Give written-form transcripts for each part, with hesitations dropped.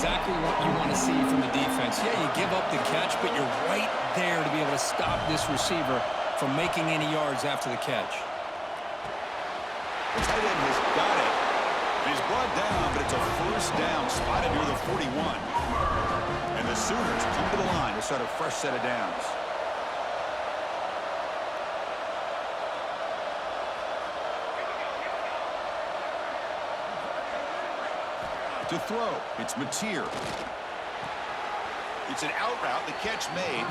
exactly what you want to see from the defense. Yeah, you give up the catch, but you're right there to be able to stop this receiver from making any yards after the catch. The tight end has got it. He's brought down, but it's a first down, spotted near the 41. And the Sooners come to the line to start a fresh set of downs. To throw, it's Mateer. It's an out route, the catch made.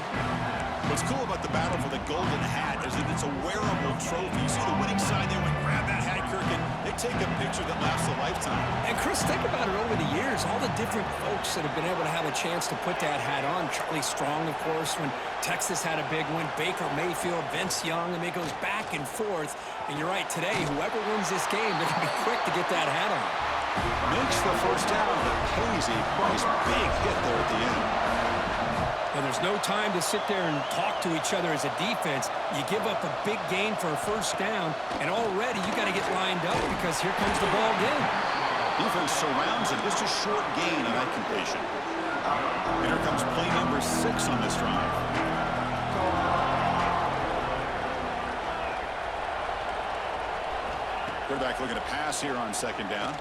What's cool about the battle for the golden hat is that it's a wearable trophy. You see the winning sign there, when grab that hat, Kirk, and they take a picture that lasts a lifetime. And Chris, think about it over the years, all the different folks that have been able to have a chance to put that hat on. Charlie Strong, of course, when Texas had a big win. Baker Mayfield, Vince Young. I mean, it goes back and forth. And you're right, today, whoever wins this game, they're going to be quick to get that hat on. Makes the first down, but pays a price. Big hit there at the end. And there's no time to sit there and talk to each other as a defense. You give up a big gain for a first down, and already you got to get lined up because here comes the ball again. Defense surrounds it. Just a short gain on that completion. And here comes play number 6 on this drive. Quarterback looking to pass here on second down.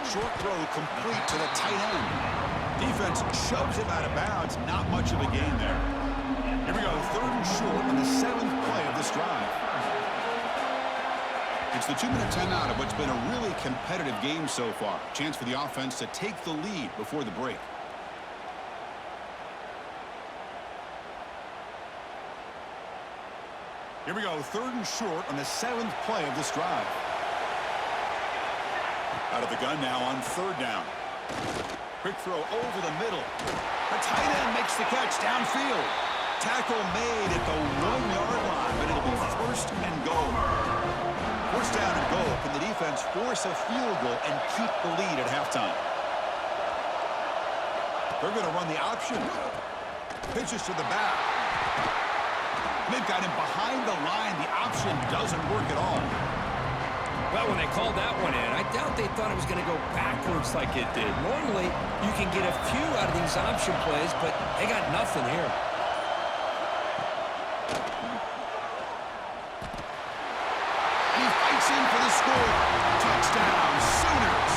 Short throw complete to the tight end. Defense shoves him out of bounds. Not much of a gain there. Here we go, 3rd and short on the 7th play of this drive. It's the 2-minute timeout of what's been a really competitive game so far. Chance for the offense to take the lead before the break. Here we go, 3rd and short on the 7th play of this drive. Out of the gun now on 3rd down. Quick throw over the middle. The tight end makes the catch downfield. Tackle made at the 1-yard line, but it'll be 1st and goal. 1st down and goal. Can the defense force a field goal and keep the lead at halftime? They're going to run the option. Pitches to the back. They've got him behind the line. The option doesn't work at all. Well, when they called that one in, I doubt they thought it was going to go backwards like it did. Normally, you can get a few out of these option plays, but they got nothing here. He fights in for the score. Touchdown, Sooners.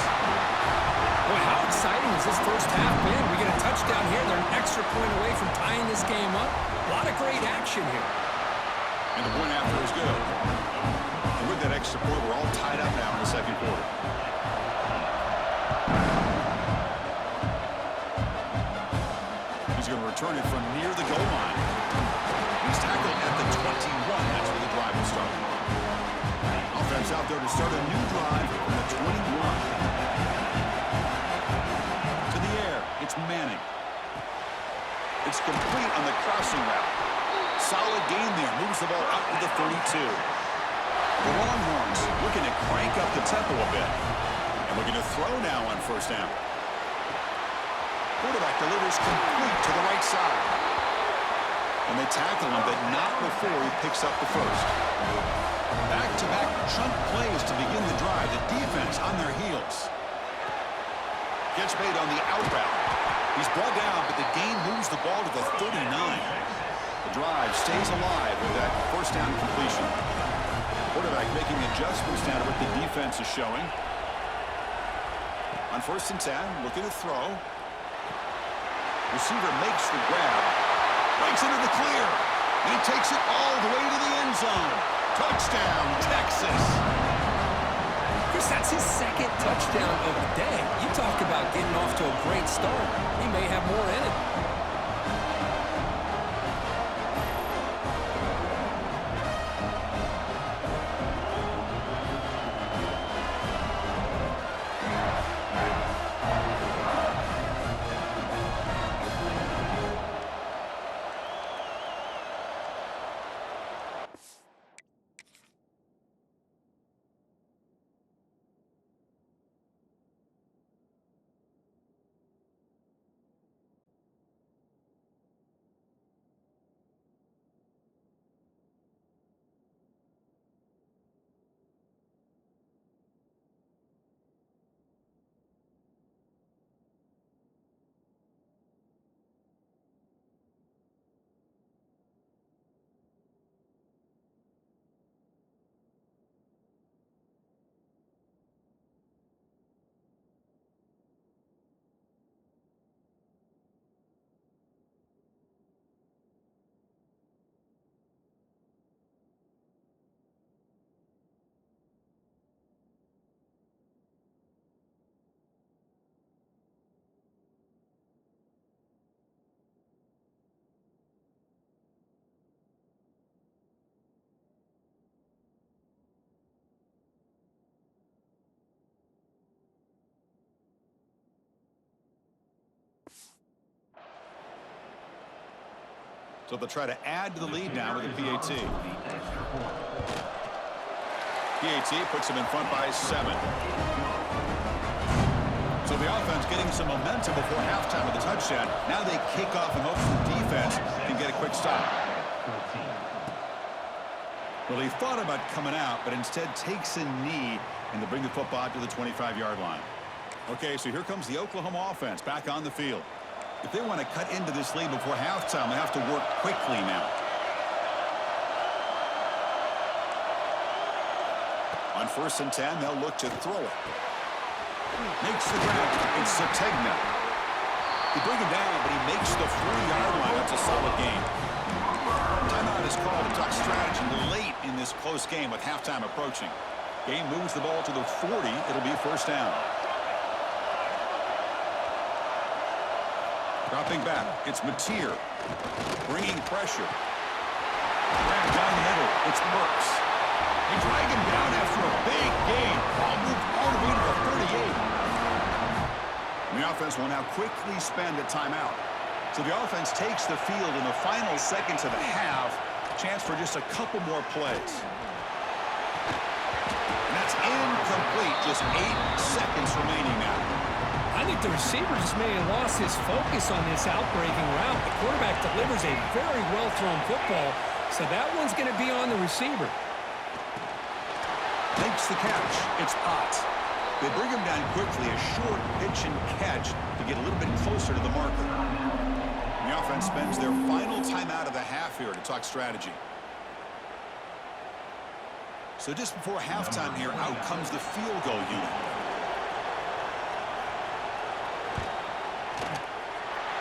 Boy, how exciting has this first half been? We get a touchdown here. They're an extra point away from tying this game up. A lot of great action here. And the point after is good. And with that extra point, we're all tied up now in the 2nd quarter. He's going to return it from near the goal line. He's tackled at the 21. That's where the drive will start. Offense out there to start a new drive from the 21. To the air, it's Manning. It's complete on the crossing route. Solid gain there. Moves the ball out to the 32. The Longhorns looking to crank up the tempo a bit. And looking to throw now on 1st down. Quarterback delivers complete to the right side. And they tackle him, but not before he picks up the first. Back-to-back chunk plays to begin the drive. The defense on their heels. Gets made on the out route. He's brought down, but the gain moves the ball to the 39. The drive stays alive with that 1st down completion. Quarterback making adjustments now to what the defense is showing. On 1st and 10, looking to throw. Receiver makes the grab. Breaks into the clear. And he takes it all the way to the end zone. Touchdown, Texas. Chris, that's his 2nd touchdown of the day. You talk about getting off to a great start. He may have more in it. So they'll try to add to the lead now with a PAT. PAT puts them in front by 7. So the offense getting some momentum before halftime with a touchdown. Now they kick off and hope the defense can get a quick stop. Well, he thought about coming out, but instead takes a knee, and they bring the football out to the 25-yard line. Okay, so here comes the Oklahoma offense back on the field. If they want to cut into this lead before halftime, they have to work quickly now. On 1st and 10, they'll look to throw it. Makes the grab. It's Sategna. They bring him down, but he makes the 4-yard line. That's a solid game. Timeout is called to talk strategy late in this close game with halftime approaching. Game moves the ball to the 40. It'll be 1st down. Dropping back. It's Mateer. Bringing pressure. Grab down the middle. It's Burks. They drag him down after a big gain. Ball moved all the way to the 38. The offense will now quickly spend a timeout. So the offense takes the field in the final seconds of the half. Chance for just a couple more plays. And that's incomplete. Just 8 seconds remaining now. I think the receiver just may have lost his focus on this outbreaking route. The quarterback delivers a very well-thrown football, so that one's going to be on the receiver. Makes the catch. It's Potts. They bring him down quickly, a short pitch and catch to get a little bit closer to the marker. The offense spends their final timeout of the half here to talk strategy. So just before halftime here, out comes the field goal unit.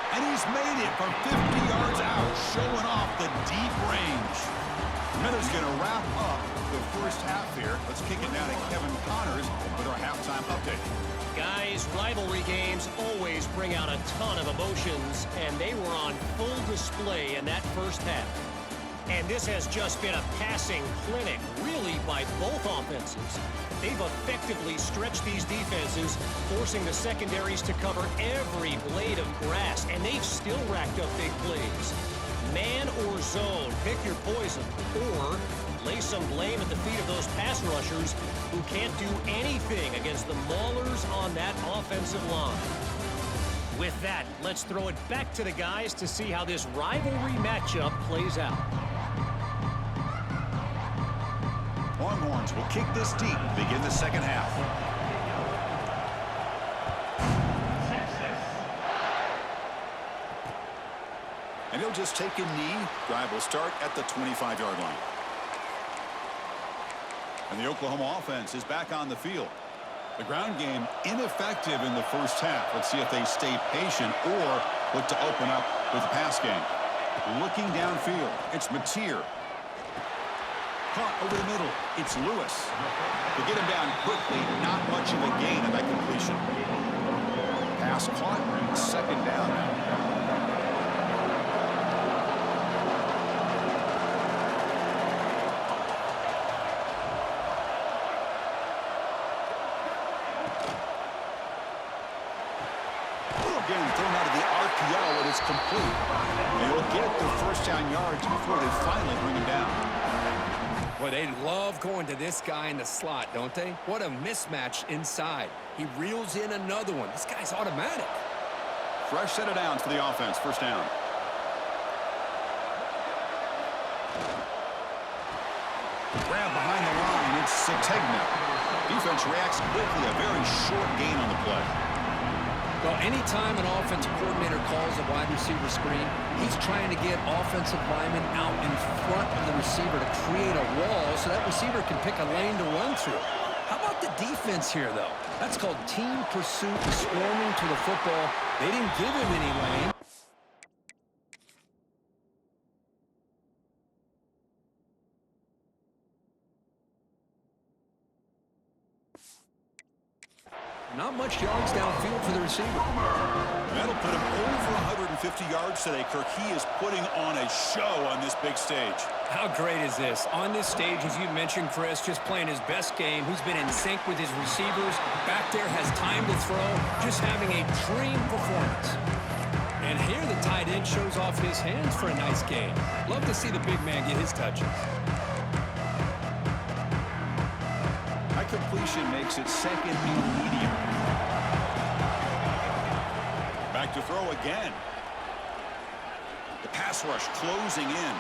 And he's made it from 50 yards out, showing off the deep range. Miller's going to wrap up the first half here. Let's kick it down to Kevin Connors with our halftime update. Guys, rivalry games always bring out a ton of emotions, and they were on full display in that first half. And this has just been a passing clinic, really, by both offenses. They've effectively stretched these defenses, forcing the secondaries to cover every blade of grass, and they've still racked up big plays. Man or zone, pick your poison, or lay some blame at the feet of those pass rushers who can't do anything against the maulers on that offensive line. With that, let's throw it back to the guys to see how this rivalry matchup plays out. Longhorns will kick this deep to begin the second half. And he'll just take a knee. Drive will start at the 25-yard line. And the Oklahoma offense is back on the field. The ground game ineffective in the first half. Let's see if they stay patient or look to open up with the pass game. Looking downfield, it's Mateer. Caught over the middle, it's Lewis. To get him down quickly, not much of a gain of that completion. Pass caught, 2nd down now. Again, thrown out of the RPO, and it's complete. They will get the 1st down yards before they finally bring him down. Boy, they love going to this guy in the slot, don't they? What a mismatch inside. He reels in another one. This guy's automatic. Fresh set of downs for the offense. 1st down. Grab behind the line. It's Sategna. Defense reacts quickly. A very short gain on the play. Well, anytime an offensive coordinator calls a wide receiver screen, he's trying to get offensive linemen out in front of the receiver to create a wall so that receiver can pick a lane to run through. How about the defense here, though? That's called team pursuit and swarming to the football. They didn't give him any lane. Not much yards downfield for the receiver. That'll put him over 150 yards today. Kirk, he is putting on a show on this big stage. How great is this? On this stage, as you mentioned, Chris, just playing his best game. He's been in sync with his receivers. Back there, has time to throw. Just having a dream performance. And here the tight end shows off his hands for a nice gain. Love to see the big man get his touches. High completion makes it second and medium. Back to throw again. The pass rush closing in.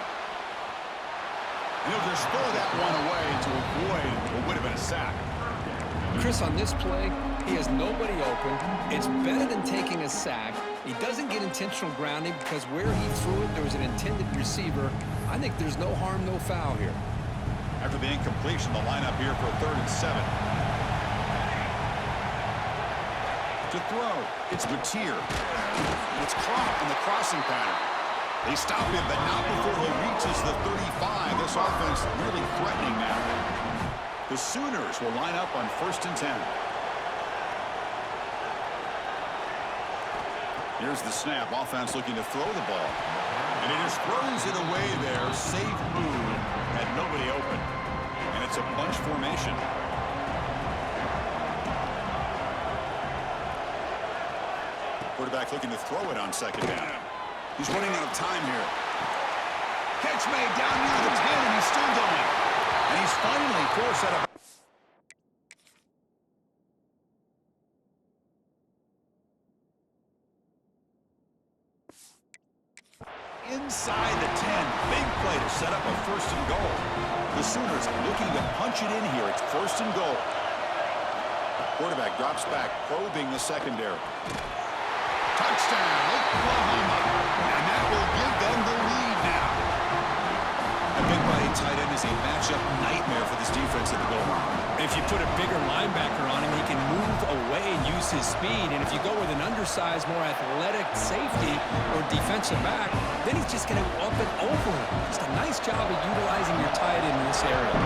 And he'll just throw that one away to avoid what would have been a sack. Chris, on this play, he has nobody open. It's better than taking a sack. He doesn't get intentional grounding because where he threw it, there was an intended receiver. I think there's no harm, no foul here. After the incompletion, the lineup here for 3rd and 7. To throw, it's Mateer. It's caught in the crossing pattern. They stop him, but not before he reaches the 35. This offense really threatening now. The Sooners will line up on 1st and 10. Here's the snap. Offense looking to throw the ball. And he just throws it away there. Safe move. Had nobody open. And it's a bunch formation. Quarterback looking to throw it on 2nd down. He's running out of time here. Catch made down near the 10, and he's still going. And he's finally forced out of... Inside the 10. Big play to set up a 1st and goal. The Sooners looking to punch it in here. It's 1st and goal. Quarterback drops back, probing the secondary. Touchdown, Oklahoma. And that will give them the lead now. A big body tight end is a matchup nightmare for this defense at the goal line. If you put a bigger linebacker on him, he can move away and use his speed. And if you go with an undersized, more athletic safety or defensive back, then he's just going to up and over him. Just a nice job of utilizing your tight end in this area.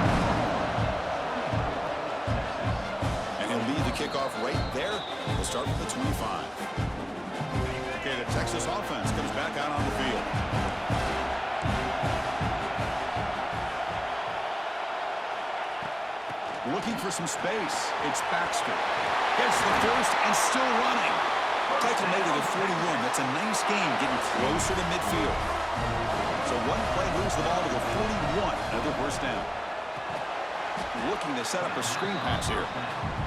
And he'll lead the kickoff right there. We'll start from the 25. Okay, the Texas offense comes back out on the field. Looking for some space. It's Baxter. Gets the first and still running. Tackle made to the 41. That's a nice gain, getting closer to midfield. So one play moves the ball to the 41. Another 1st down. Looking to set up a screen pass here.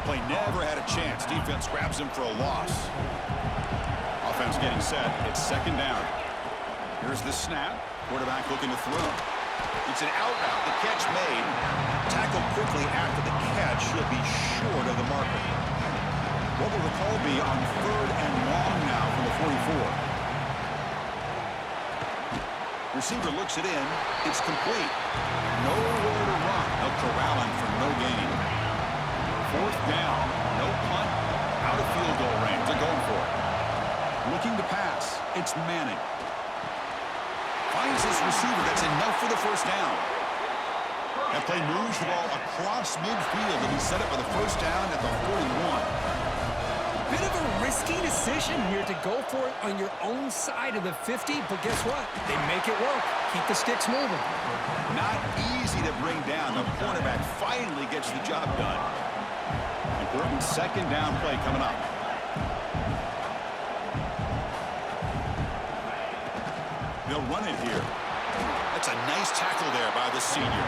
Play never had a chance. Defense grabs him for a loss. Offense getting set. It's 2nd down. Here's the snap. Quarterback looking to throw. It's an out route. The catch made. Tackled quickly after the catch. Should be short of the marker. What will the call be on 3rd and long now from the 44? Receiver looks it in. It's complete. Nowhere to run. They'll corral him for no gain. 4th down. No punt. Out of field goal range. They're going for it. Looking to pass. It's Manning. Finds his receiver. That's enough for the 1st down. That play moves the ball across midfield and he set up for the 1st down at the 41. Bit of a risky decision here to go for it on your own side of the 50, but guess what? They make it work. Keep the sticks moving. Not easy to bring down. The cornerback finally gets the job done. Important 2nd down play coming up. They'll run it here. That's a nice tackle there by the senior.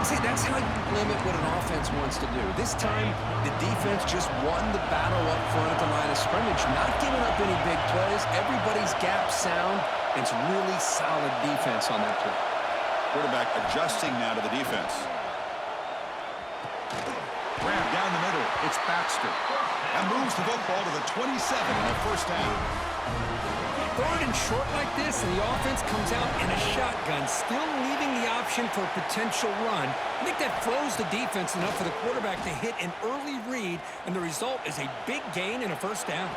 See, that's how you limit what an offense wants to do. This time, the defense just won the battle up front at the line of scrimmage, not giving up any big plays. Everybody's gap sound. It's really solid defense on that play. Quarterback adjusting now to the defense. Grab down the middle. It's Baxter. That moves the football to the 27 and a 1st down. Throw it in short like this, and the offense comes out in a shotgun, still leaving the option for a potential run. I think that throws the defense enough for the quarterback to hit an early read, and the result is a big gain and a 1st down.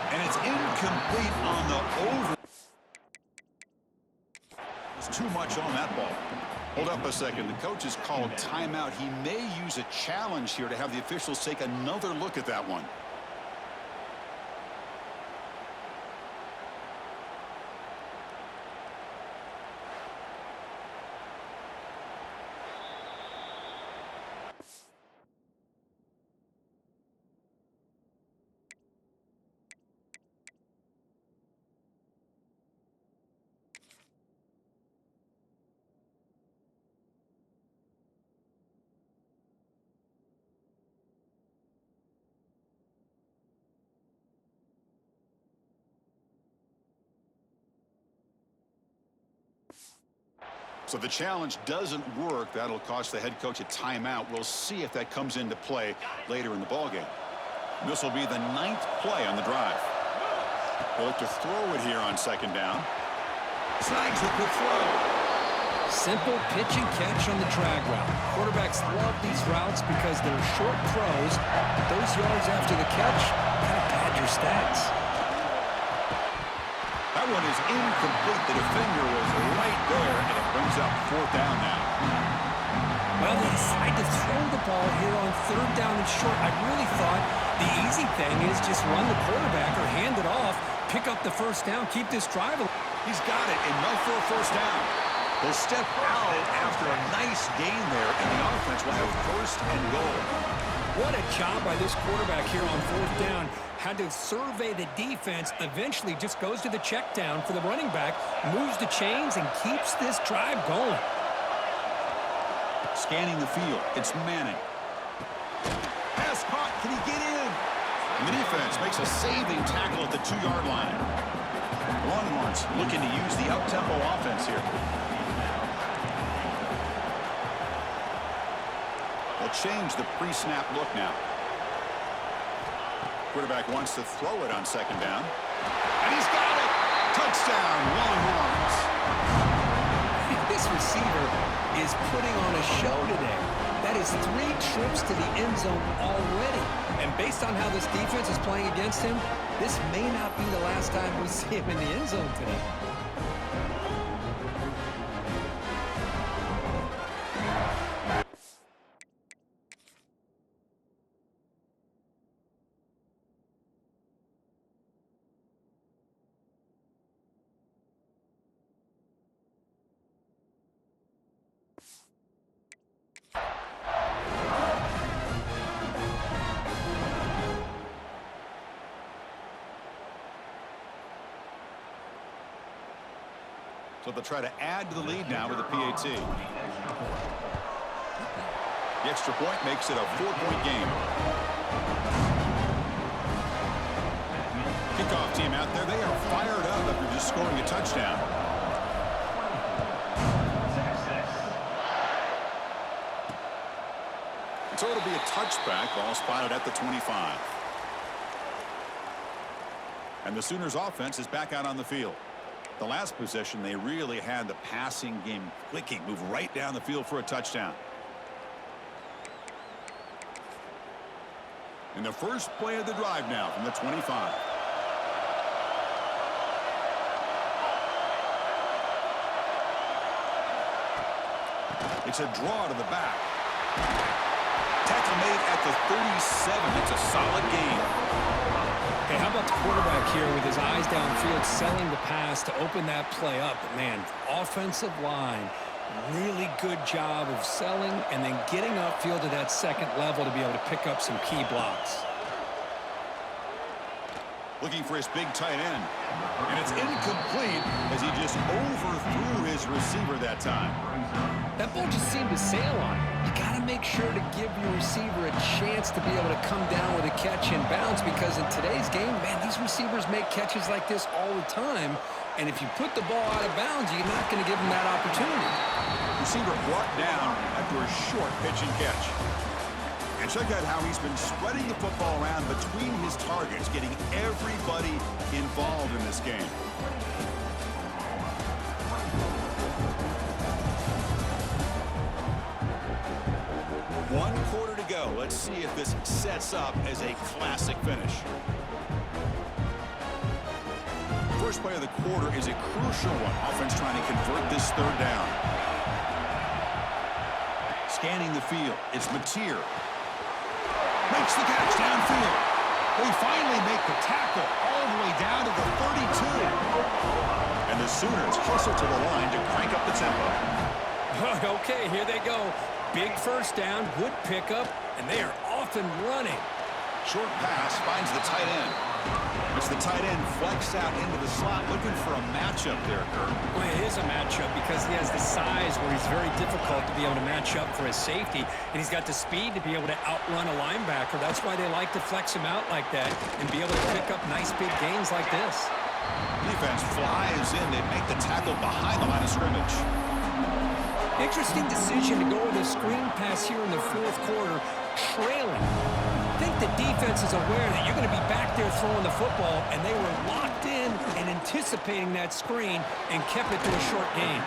And it's incomplete on the over. There's too much on that ball. Hold up a second. The coach has called timeout. He may use a challenge here to have the officials take another look at that one. So the challenge doesn't work. That'll cost the head coach a timeout. We'll see if that comes into play later in the ballgame. This will be the 9th play on the drive. They'll look to throw it here on 2nd down. Snags with the throw. Simple pitch and catch on the drag route. Quarterbacks love these routes because they're short throws. Those yards after the catch kind of pad your stats. That one is incomplete. The defender was right there, and it brings up 4th down now. Well, they decide to throw the ball here on 3rd down and short. I really thought the easy thing is just run the quarterback or hand it off, pick up the 1st down, keep this drive. He's got it, enough for a 1st down. They'll step out after a nice gain there, and the offense will have 1st and goal. What a job by this quarterback here on 4th down. Had to survey the defense, eventually just goes to the check down for the running back, moves the chains, and keeps this drive going. Scanning the field, it's Manning. Pass caught, can he get in? And the defense makes a saving tackle at the 2-yard line. Longhorns looking to use the up-tempo offense here. They'll change the pre-snap look now. Quarterback wants to throw it on 2nd down. And he's got it! Touchdown, Longhorns! This receiver is putting on a show today. That is 3 trips to the end zone already. And based on how this defense is playing against him, this may not be the last time we see him in the end zone today. So they'll try to add to the lead now with a PAT. The extra point makes it a 4-point game. Kickoff team out there, they are fired up after just scoring a touchdown. So it'll be a touchback, ball spotted at the 25. And the Sooners offense is back out on the field. The last possession, they really had the passing game clicking, move right down the field for a touchdown. In the first play of the drive now from the 25. It's a draw to the back. Tackle made at the 37. It's a solid gain. Hey, how about the quarterback here with his eyes downfield, selling the pass to open that play up? But, man, offensive line, really good job of selling and then getting upfield to that 2nd level to be able to pick up some key blocks. Looking for his big tight end. And it's incomplete as he just overthrew his receiver that time. That ball just seemed to sail on him. You got to make sure to give your receiver a chance to be able to come down with a catch and bounce, because in today's game, man, these receivers make catches like this all the time. And if you put the ball out of bounds, you're not going to give them that opportunity. Receiver brought down after a short pitch and catch. And check out how he's been spreading the football around between his targets, getting everybody involved in this game. One quarter to go. Let's see if this sets up as a classic finish. First play of the quarter is a crucial one. Offense trying to convert this 3rd down. Scanning the field. It's Mateer. Makes the catch downfield. They finally make the tackle all the way down to the 32. And the Sooners hustle to the line to crank up the tempo. Okay, here they go. Big 1st down, good pickup, and they are off and running. Short pass finds the tight end. It's the tight end flexed out into the slot, looking for a matchup there, Kurt. Well, it is a matchup because he has the size where he's very difficult to be able to match up for his safety, and he's got the speed to be able to outrun a linebacker. That's why they like to flex him out like that and be able to pick up nice big gains like this. Defense flies in. They make the tackle behind the line of scrimmage. Interesting decision to go with a screen pass here in the fourth quarter, trailing. I think the defense is aware that you're going to be back there throwing the football, and they were locked in and anticipating that screen and kept it to a short gain.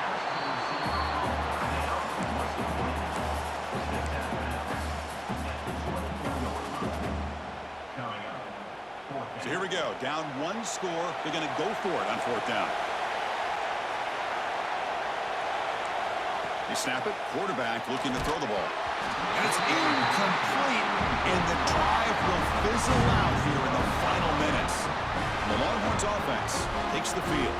So here we go. Down one score. They're going to go for it on fourth down. They snap it. Quarterback looking to throw the ball. And it's incomplete. And the drive will fizzle out here in the final minutes. The Longhorns offense takes the field.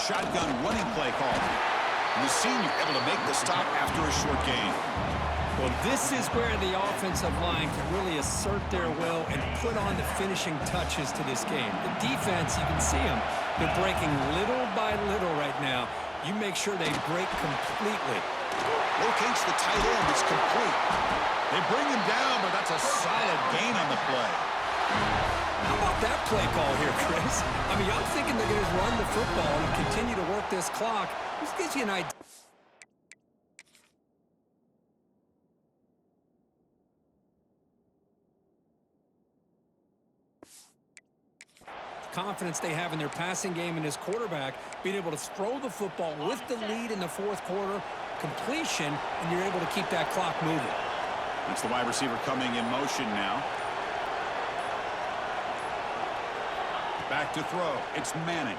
Shotgun running play call. And the senior able to make the stop after a short gain. Well, this is where the offensive line can really assert their will and put on the finishing touches to this game. The defense, you can see them. They're breaking little by little right now. You make sure they break completely. Locates the tight end. It's complete. They bring him down, but that's a solid gain on the play. How about that play call here, Chris? I mean, I'm thinking they're going to run the football and continue to work this clock. This gives you an idea. Confidence they have in their passing game and his quarterback being able to throw the football with the lead in the fourth quarter, completion, and you're able to keep that clock moving. It's the wide receiver coming in motion now. Back to throw. It's Manning.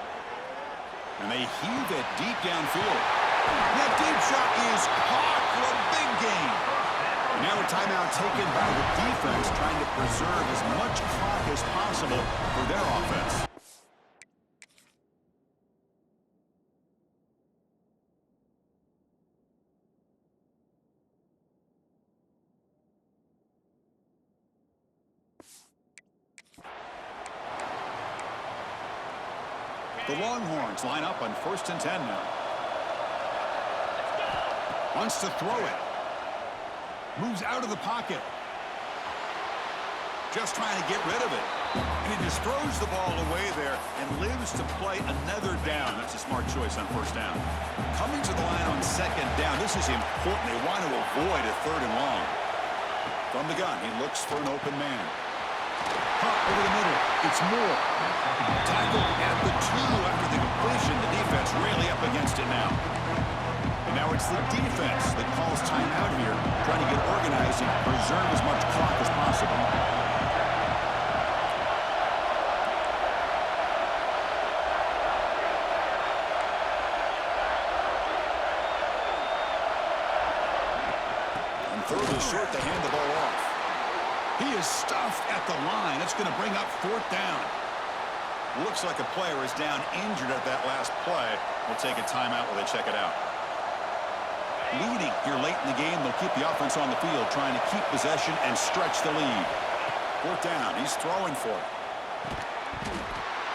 And they heave it deep downfield. That deep shot is caught for a big gain. And now a timeout taken by the defense, trying to preserve as much clock as possible for their offense. The Longhorns line up on 1st and 10 now. Wants to throw it. Moves out of the pocket. Just trying to get rid of it. And he just throws the ball away there and lives to play another down. That's a smart choice on 1st down. Coming to the line on 2nd down. This is important. They want to avoid a 3rd and long. From the gun, he looks for an open man. Pop over the middle. It's Moore. Tackled at the 2 after the completion. The defense really up against it now. And now it's the defense that calls timeout here, trying to get organized and preserve as much clock as possible. And 3rd and short to hand the ball off. He is stuffed at the line. It's going to bring up 4th down. Looks like a player is down injured at that last play. We'll take a timeout while they check it out. Leading here late in the game, they'll keep the offense on the field, trying to keep possession and stretch the lead. 4th down. He's throwing for it.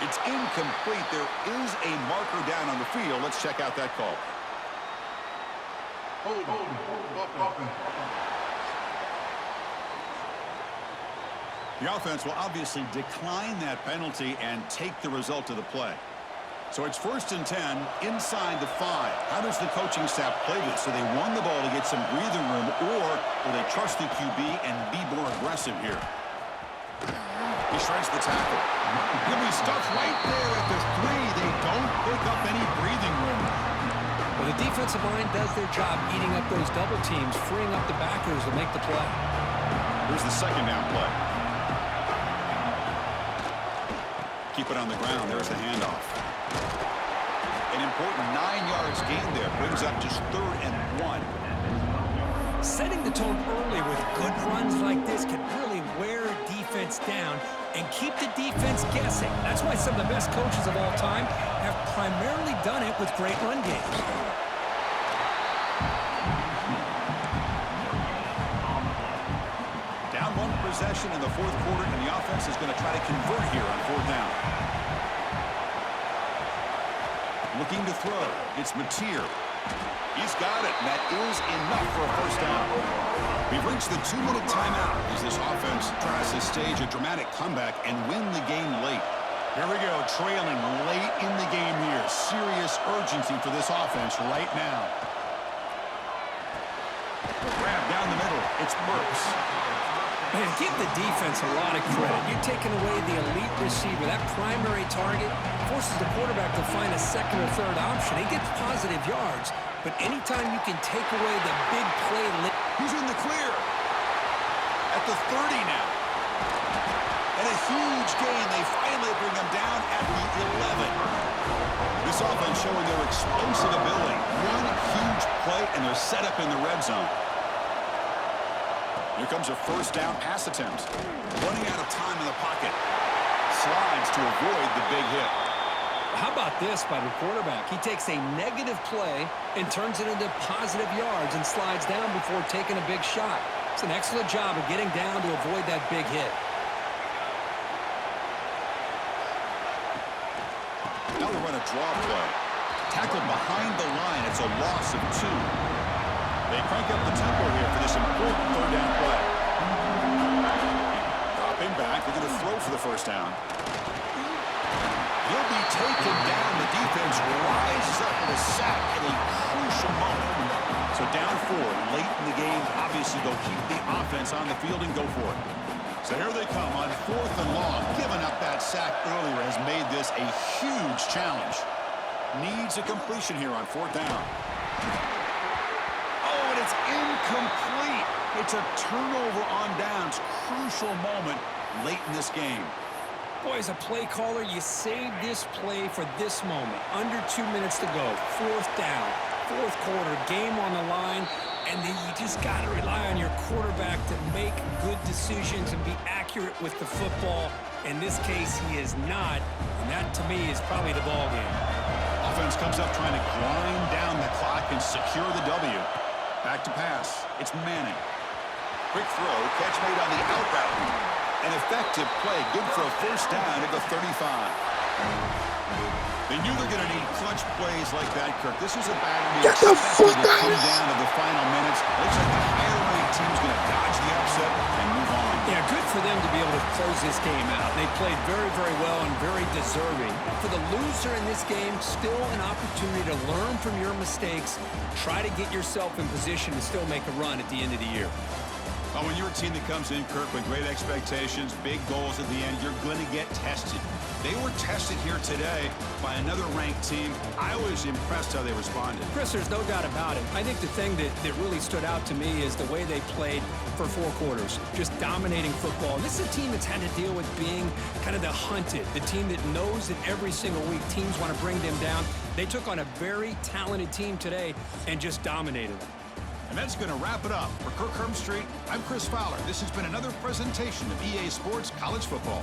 It's incomplete. There is a marker down on the field. Let's check out that call. The offense will obviously decline that penalty and take the result of the play. So it's 1st and 10 inside the 5. How does the coaching staff play this? So they run the ball to get some breathing room, or will they trust the QB and be more aggressive here? He shreds the tackle. He'll be stuffed right there at the 3. They don't pick up any breathing room. Well, the defensive line does their job eating up those double teams, freeing up the backers to make the play. Here's the 2nd down play. Keep it on the ground. There's the handoff. An important 9 yards gain there. Brings up just 3rd and 1. Setting the tone early with good runs like this can really wear defense down and keep the defense guessing. That's why some of the best coaches of all time have primarily done it with great run games. Down one possession in the fourth quarter, and the offense is going to try to convert here on fourth down. Looking to throw. It's Mateer. He's got it, and that is enough for a first down. We've reached the 2-minute timeout as this offense tries to stage a dramatic comeback and win the game late. Here we go, trailing late in the game here. Serious urgency for this offense right now. Grab down the middle. It's Burks. Man, give the defense a lot of credit. You're taking away the elite receiver. That primary target forces the quarterback to find a second or third option. He gets positive yards, but anytime you can take away the big play... He's in the clear. At the 30 now. And a huge gain. They finally bring him down at the 11. This offense showing their explosive ability. One huge play, and they're set up in the red zone. Here comes a first down pass attempt. Running out of time in the pocket. Slides to avoid the big hit. How about this by the quarterback? He takes a negative play and turns it into positive yards and slides down before taking a big shot. It's an excellent job of getting down to avoid that big hit. Now they run a draw play. Tackled behind the line. It's a loss of 2. They crank up the tempo here for this important third down play. Dropping back. They're going to throw for the first down. He'll be taken down. The defense rises up with a sack at a crucial moment. So down 4 late in the game. Obviously, they'll keep the offense on the field and go for it. So here they come on 4th and long. Giving up that sack earlier has made this a huge challenge. Needs a completion here on 4th down. Oh, and it's incomplete. It's a turnover on downs. Crucial moment late in this game. Boy, as a play caller, you save this play for this moment. Under 2 minutes to go. 4th down. 4th quarter. Game on the line. And then you just got to rely on your quarterback to make good decisions and be accurate with the football. In this case, he is not. And that, to me, is probably the ball game. Offense comes up trying to grind down the clock and secure the W. Back to pass. It's Manning. Quick throw. Catch made on the out route. An effective play. Good for a first down at the 35. They knew they're going to need clutch plays like that, Kirk. This was a battle we expected to come down to the final minutes. Looks like the higher-ranked team's going to dodge the upset and move on. Yeah, good for them to be able to close this game out. They played very, very well and very deserving. For the loser in this game, still an opportunity to learn from your mistakes. Try to get yourself in position to still make a run at the end of the year. Oh, when you're a team that comes in, Kirk, with great expectations, big goals at the end, you're going to get tested. They were tested here today by another ranked team. I was impressed how they responded. Chris, there's no doubt about it. I think the thing that really stood out to me is the way they played for 4 quarters, just dominating football. And this is a team that's had to deal with being kind of the hunted, the team that knows that every single week teams want to bring them down. They took on a very talented team today and just dominated them. And that's going to wrap it up. For Kirk Herbstreit, I'm Chris Fowler. This has been another presentation of EA Sports College Football.